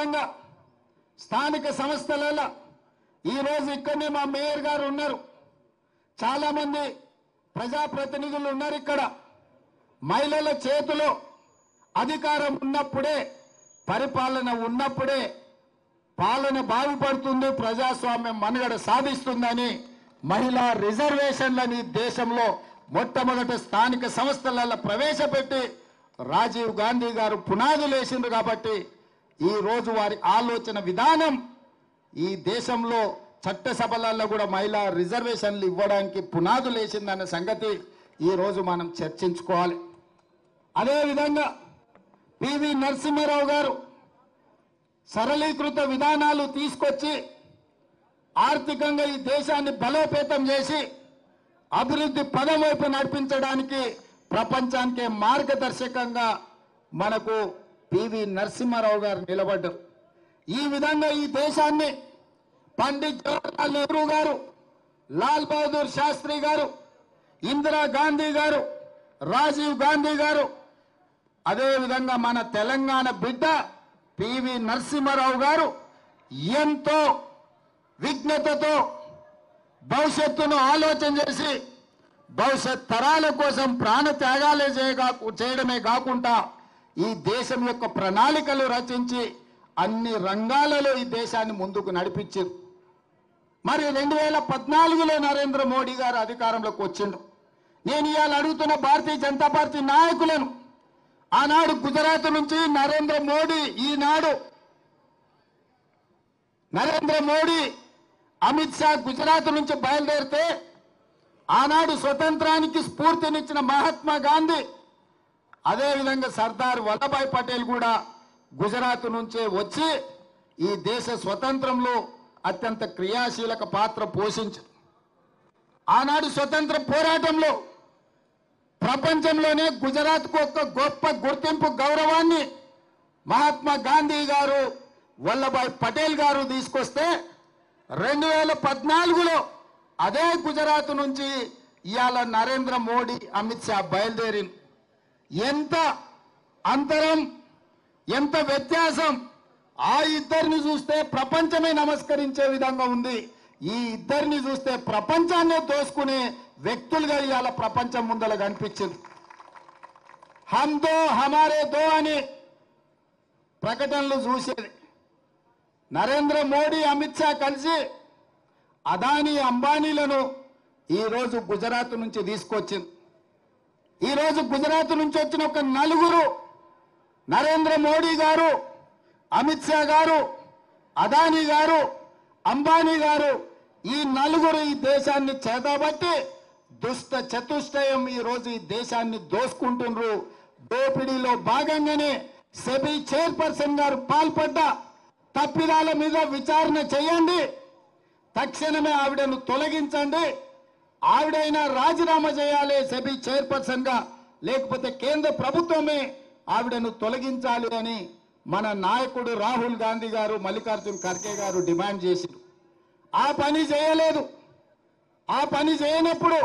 విధంగా స్థానిక సంస్థలలో ఈరోజు ఇక్కడనే మా మేయర్ గారు ఉన్నారు, చాలా మంది ప్రజాప్రతినిధులు ఉన్నారు. ఇక్కడ మహిళల చేతిలో అధికారం ఉన్నప్పుడే, పరిపాలన ఉన్నప్పుడే పాలన బాగుపడుతుంది, ప్రజాస్వామ్యం మనుగడ సాధిస్తుందని మహిళా రిజర్వేషన్లని దేశంలో మొట్టమొదటి స్థానిక సంస్థలలో ప్రవేశపెట్టి రాజీవ్ గాంధీ గారు పునాదులు వేసిండ్రు. కాబట్టి ఈ రోజు వారి ఆలోచన విధానం ఈ దేశంలో చట్టసభలలో కూడా మహిళా రిజర్వేషన్లు ఇవ్వడానికి పునాదులు వేసిందన్న సంగతి ఈ రోజు మనం చర్చించుకోవాలి. అదేవిధంగా పివి నరసింహారావు గారు సరళీకృత విధానాలు తీసుకొచ్చి ఆర్థికంగా ఈ దేశాన్ని బలోపేతం చేసి అభివృద్ధి పదం వైపు నడిపించడానికి ప్రపంచానికే మార్గదర్శకంగా మనకు పివి నరసింహారావు గారు నిలబడ్డారు. ఈ విధంగా ఈ దేశాన్ని పండిత్ జవహర్లాల్ నెహ్రూ గారు, లాల్ బహదూర్ శాస్త్రి గారు, ఇందిరా గాంధీ గారు, రాజీవ్ గాంధీ గారు, అదేవిధంగా మన తెలంగాణ బిడ్డ పివి నరసింహారావు గారు ఎంతో విజ్ఞతతో భవిష్యత్తును ఆలోచన చేసి భవిష్యత్ తరాల కోసం ప్రాణ త్యాగాలే చేయడమే కాకుండా ఈ దేశం యొక్క ప్రణాళికలు రచించి అన్ని రంగాలలో ఈ దేశాన్ని ముందుకు నడిపించారు. మరి 2014లో నరేంద్ర మోడీ గారు అధికారంలోకి వచ్చిండు. నేను ఇవాళ అడుగుతున్న భారతీయ జనతా పార్టీ నాయకులను, ఆనాడు గుజరాత్ నుంచి నరేంద్ర మోడీ అమిత్ షా గుజరాత్ నుంచి బయలుదేరితే ఆనాడు స్వతంత్రానికి స్ఫూర్తినిచ్చిన మహాత్మా గాంధీ, అదేవిధంగా సర్దార్ వల్లభాయ్ పటేల్ కూడా గుజరాత్ నుంచే వచ్చి ఈ దేశ స్వతంత్రంలో అత్యంత క్రియాశీలక పాత్ర పోషించారు. ఆనాడు స్వతంత్ర పోరాటంలో ప్రపంచంలోనే గుజరాత్కు ఒక గొప్ప గుర్తింపు గౌరవాన్ని మహాత్మా గాంధీ గారు, వల్లభాయ్ పటేల్ గారు తీసుకొస్తే 2014లో అదే గుజరాత్ నుంచి ఇవాళ నరేంద్ర మోడీ, అమిత్ షా బయలుదేరి ఎంత అంతరం, ఎంత వ్యత్యాసం! ఆ ఇద్దరిని చూస్తే ప్రపంచమే నమస్కరించే విధంగా ఉంది. ఈ ఇద్దరిని చూస్తే ప్రపంచాన్ని దోసుకునే వ్యక్తులుగా ఇవాళ ప్రపంచం ముందర కనిపించింది. హమ్ దో హమారే దో అని ప్రకటనలు చూసేది. నరేంద్ర మోడీ, అమిత్ షా కలిసి అదానీ, అంబానీలను ఈరోజు గుజరాత్ నుంచి తీసుకొచ్చింది. ఈరోజు గుజరాత్ నుంచి వచ్చిన ఒక నలుగురు, నరేంద్ర మోడీ గారు, అమిత్ షా గారు, అదానీ గారు, అంబానీ గారు, ఈ నలుగురు ఈ దేశాన్ని చేతబట్టి దుష్ట చతుష్టయం ఈరోజు ఈ దేశాన్ని దోసుకుంటున్నారు. దోపిడీలో భాగంగానే సెబీ చైర్పర్సన్ గారు పాల్పడ్డ తప్పిదాల మీద విచారణ చేయండి, తక్షణమే ఆవిడను తొలగించండి, ఆవిడైనా రాజీనామా చేయాలి సెబీ చైర్పర్సన్ గా, లేకపోతే కేంద్ర ప్రభుత్వమే ఆవిడను తొలగించాలి అని మన నాయకుడు రాహుల్ గాంధీ గారు, మల్లికార్జున్ ఖర్గే గారు డిమాండ్ చేశారు. ఆ పని చేయలేదు. ఆ పని చేయనప్పుడు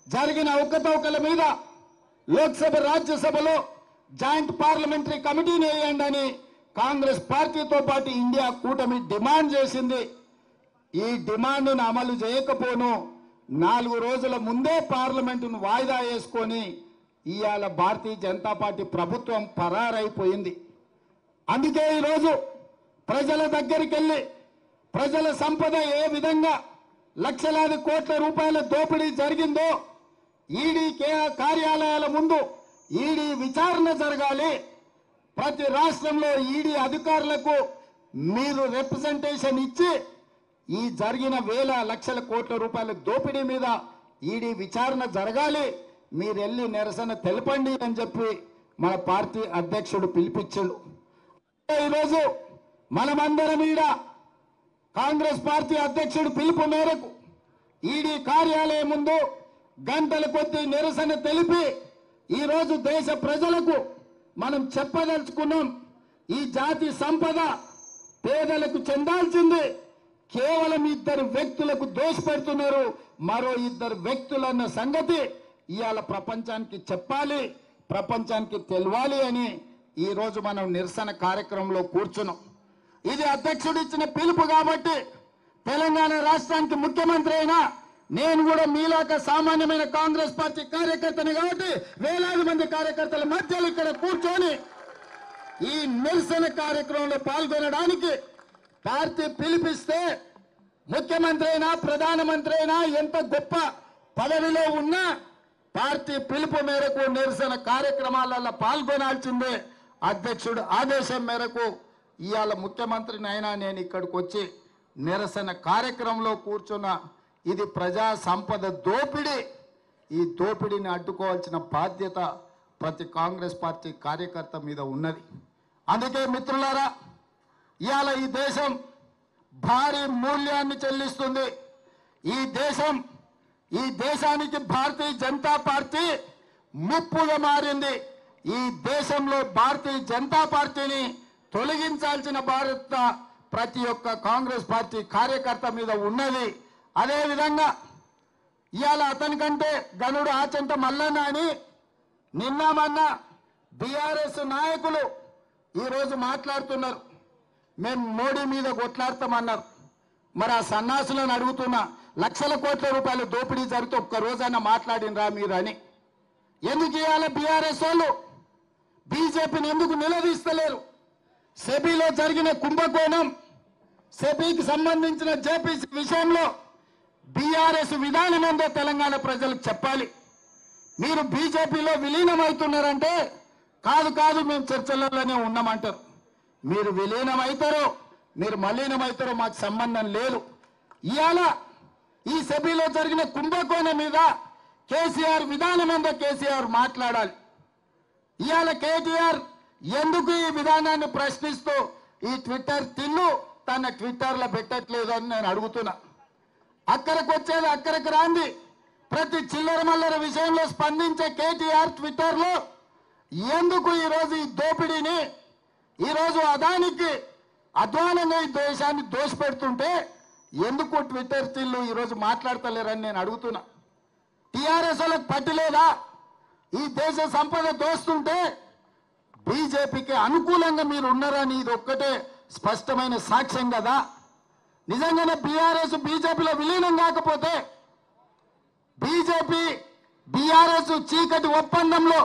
జరిగిన అవకతవకల మీద లోక్సభ, రాజ్యసభలో జాయింట్ పార్లమెంటరీ కమిటీని వేయండి అని కాంగ్రెస్ పార్టీతో పాటు ఇండియా కూటమి డిమాండ్ చేసింది. ఈ డిమాండ్ను అమలు చేయకపోను 4 రోజుల ముందే పార్లమెంటును వాయిదా వేసుకొని ఇవాళ భారతీయ జనతా పార్టీ ప్రభుత్వం పరారైపోయింది. అందుకే ఈరోజు ప్రజల దగ్గరికి వెళ్ళి ప్రజల సంపద ఏ విధంగా లక్షలాది కోట్ల రూపాయల దోపిడీ జరిగిందో ఈడీ కార్యాలయాల ముందు ఈడీ విచారణ జరగాలి. ప్రతి రాష్ట్రంలో ఈడీ అధికారులకు మీరు రిప్రజెంటేషన్ ఇచ్చి ఈ జరిగిన వేల లక్షల కోట్ల రూపాయల దోపిడీ మీద ఈడీ విచారణ జరగాలి, మీరు వెళ్ళి నిరసన తెలపండి అని చెప్పి మన పార్టీ అధ్యక్షుడు పిలిపించాడు. ఈరోజు మనమందరం ఈడ కాంగ్రెస్ పార్టీ అధ్యక్షుడు పిలుపు మేరకు ఈడీ కార్యాలయం ముందు గంటల కొద్దీ నిరసన తెలిపి ఈరోజు దేశ ప్రజలకు మనం చెప్పదలుచుకున్నాం, ఈ జాతి సంపద పేదలకు చెందాల్సింది కేవలం 2 వ్యక్తులకు దోషపెడుతున్నారు. మరో 2 వ్యక్తులన్న సంగతి ఇవాళ ప్రపంచానికి చెప్పాలి, ప్రపంచానికి తెలవాలి అని ఈరోజు మనం నిరసన కార్యక్రమంలో కూర్చున్నాం. ఇది అధ్యక్షుడు ఇచ్చిన పిలుపు కాబట్టి తెలంగాణ రాష్ట్రానికి ముఖ్యమంత్రి అయినా నేను కూడా మీలాక సామాన్యమైన కాంగ్రెస్ పార్టీ కార్యకర్తని కాబట్టి వేలాది మంది కార్యకర్తల మధ్యలో ఇక్కడ కూర్చొని ఈ నిరసన కార్యక్రమంలో పాల్గొనడానికి పార్టీ పిలిపిస్తే ముఖ్యమంత్రి అయినా ప్రధానమంత్రి అయినా ఎంత గొప్ప పదవిలో ఉన్నా పార్టీ పిలుపు మేరకు నిరసన కార్యక్రమాలలో పాల్గొనాల్సిందే. అధ్యక్షుడు ఆదేశం మేరకు ఇవాళ ముఖ్యమంత్రిని అయినా నేను ఇక్కడికి వచ్చి నిరసన కార్యక్రమంలో కూర్చున్నా. ఇది ప్రజా సంపద దోపిడీ. ఈ దోపిడీని అడ్డుకోవాల్సిన బాధ్యత ప్రతి కాంగ్రెస్ పార్టీ కార్యకర్త మీద ఉన్నది. అందుకే మిత్రులారా, ఇవాళ ఈ దేశం భారీ మూల్యాన్ని చెల్లిస్తుంది. ఈ దేశానికి భారతీయ జనతా పార్టీ ముప్పుగా మారింది. ఈ దేశంలో భారతీయ జనతా పార్టీని తొలగించాల్సిన బాధ్యత ప్రతి ఒక్క కాంగ్రెస్ పార్టీ కార్యకర్త మీద ఉన్నది. అదేవిధంగా ఇవాళ అతనికంటే గనుడు ఆచంట మల్లన్న అని నిన్న మొన్న బీఆర్ఎస్ నాయకులు ఈరోజు మాట్లాడుతున్నారు. మేము మోడీ మీద కొట్లాడతామన్నారు. మరి ఆ సన్నాసులను అడుగుతున్నా, లక్షల కోట్ల రూపాయలు దోపిడీ జరిగితే ఒక్క రోజైనా మాట్లాడినరా మీరు అని. ఎందుకు ఇవాళ బీఆర్ఎస్ వాళ్ళు బీజేపీని ఎందుకు నిలదీస్తలేరు? సెబీలో జరిగిన కుంభకోణం, సెబీకి సంబంధించిన జేపీసీ విషయంలో బీఆర్ఎస్ విధానం ఏందో తెలంగాణ ప్రజలకు చెప్పాలి. మీరు బీజేపీలో విలీనమవుతున్నారంటే కాదు మేము చర్చలలోనే ఉన్నామంటారు. మీరు విలీనమవుతారో మీరు మలీనమవుతారో మాకు సంబంధం లేదు. ఇవాళ ఈ సెబీలో జరిగిన కుంభకోణం మీద కేసీఆర్ విధానం ఏందో కేసీఆర్ మాట్లాడాలి. ఇవాళ కేటీఆర్ ఎందుకు ఈ విధానాన్ని ప్రశ్నిస్తూ ఈ ట్విట్టర్ తిన్ను తన ట్విట్టర్లో పెట్టట్లేదు అని నేను అడుగుతున్నా. అక్కడికి వచ్చేది అక్కడికి రాంది. ప్రతి చిల్లర మల్లర విషయంలో స్పందించే కేటీఆర్ ట్విట్టర్లో ఎందుకు ఈరోజు ఈ దోపిడీని, ఈరోజు అదానికి అధ్వానంగా ఈ దేశాన్ని దోషపెడుతుంటే ఎందుకు ట్విట్టర్ తిల్లు ఈరోజు మాట్లాడతలేరని నేను అడుగుతున్నా. టీఆర్ఎస్ వాళ్ళకి పట్టిలేదా? ఈ దేశ సంపద దోస్తుంటే బీజేపీకి అనుకూలంగా మీరు ఉన్నారని ఇది ఒక్కటే స్పష్టమైన సాక్ష్యం కదా. నిజంగానే బీఆర్ఎస్ బీజేపీలో విలీనం కాకపోతే, బీజేపీ బీఆర్ఎస్ చీకటి ఒప్పందంలో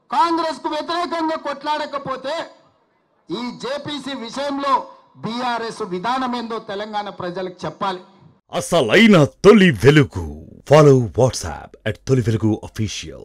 కాంగ్రెస్ కు వ్యతిరేకంగా కొట్లాడకపోతే ఈ జేపీసీ విషయంలో బీఆర్ఎస్ విధానం ఏందో తెలంగాణ ప్రజలకు చెప్పాలి. అసలైన తొలి వెలుగు. ఫాలో వాట్సాప్ @తొలి వెలుగు official.